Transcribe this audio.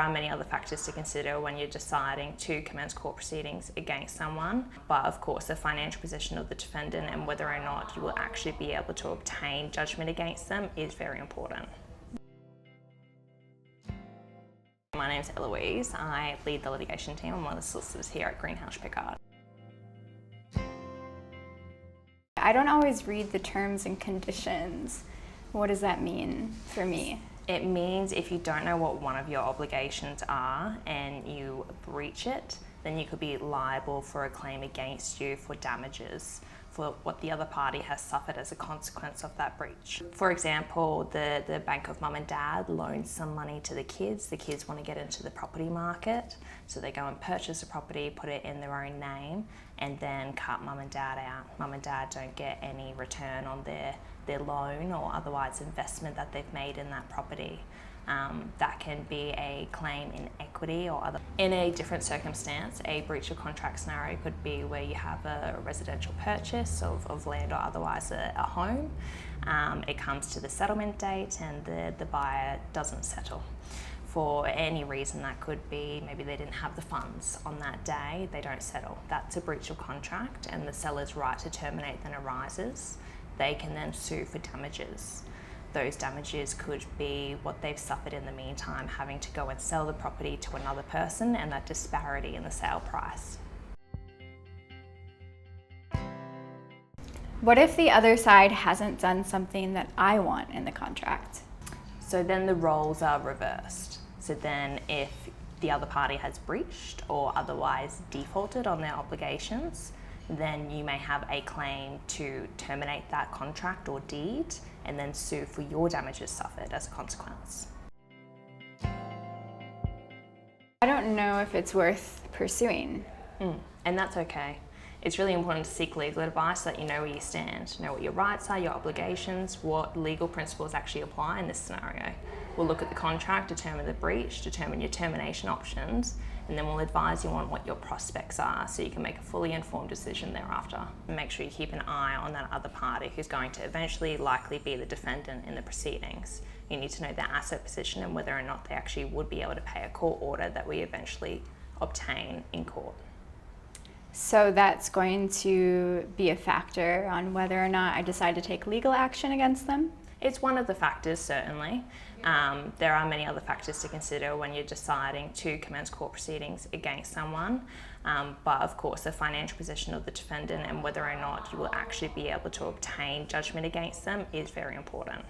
are many other factors to consider when you're deciding to commence court proceedings against someone, but of course the financial position of the defendant and whether or not you will actually be able to obtain judgment against them is very important. My name's Eloise. I lead the litigation team. I'm one of the solicitors here at Greenhalgh Pickard. I don't always read the terms and conditions. What does that mean for me? It means if you don't know what one of your obligations are and you breach it, then you could be liable for a claim against you for damages for what the other party has suffered as a consequence of that breach. For example, the bank of mum and dad loans some money to the kids want to get into the property market, so they go and purchase a property, put it in their own name, and then cut mum and dad out. Mum and dad don't get any return on their loan or otherwise investment that they've made in that property. That can be a claim in equity or other. In a different circumstance, a breach of contract scenario could be where you have a residential purchase of land or otherwise a home. It comes to the settlement date and the buyer doesn't settle. For any reason, that could be maybe they didn't have the funds on that day, they don't settle. That's a breach of contract, and the seller's right to terminate then arises. They can then sue for damages. Those damages could be what they've suffered in the meantime, having to go and sell the property to another person and that disparity in the sale price. What if the other side hasn't done something that I want in the contract? So then the roles are reversed. So then if the other party has breached or otherwise defaulted on their obligations, then you may have a claim to terminate that contract or deed and then sue for your damages suffered as a consequence. I don't know if it's worth pursuing. And that's okay. It's really important to seek legal advice so that you know where you stand, know what your rights are, your obligations, what legal principles actually apply in this scenario. We'll look at the contract, determine the breach, determine your termination options, and then we'll advise you on what your prospects are so you can make a fully informed decision thereafter. And make sure you keep an eye on that other party who's going to eventually likely be the defendant in the proceedings. You need to know their asset position and whether or not they actually would be able to pay a court order that we eventually obtain in court. So that's going to be a factor on whether or not I decide to take legal action against them? It's one of the factors, certainly. There are many other factors to consider when you're deciding to commence court proceedings against someone, but of course the financial position of the defendant and whether or not you will actually be able to obtain judgment against them is very important.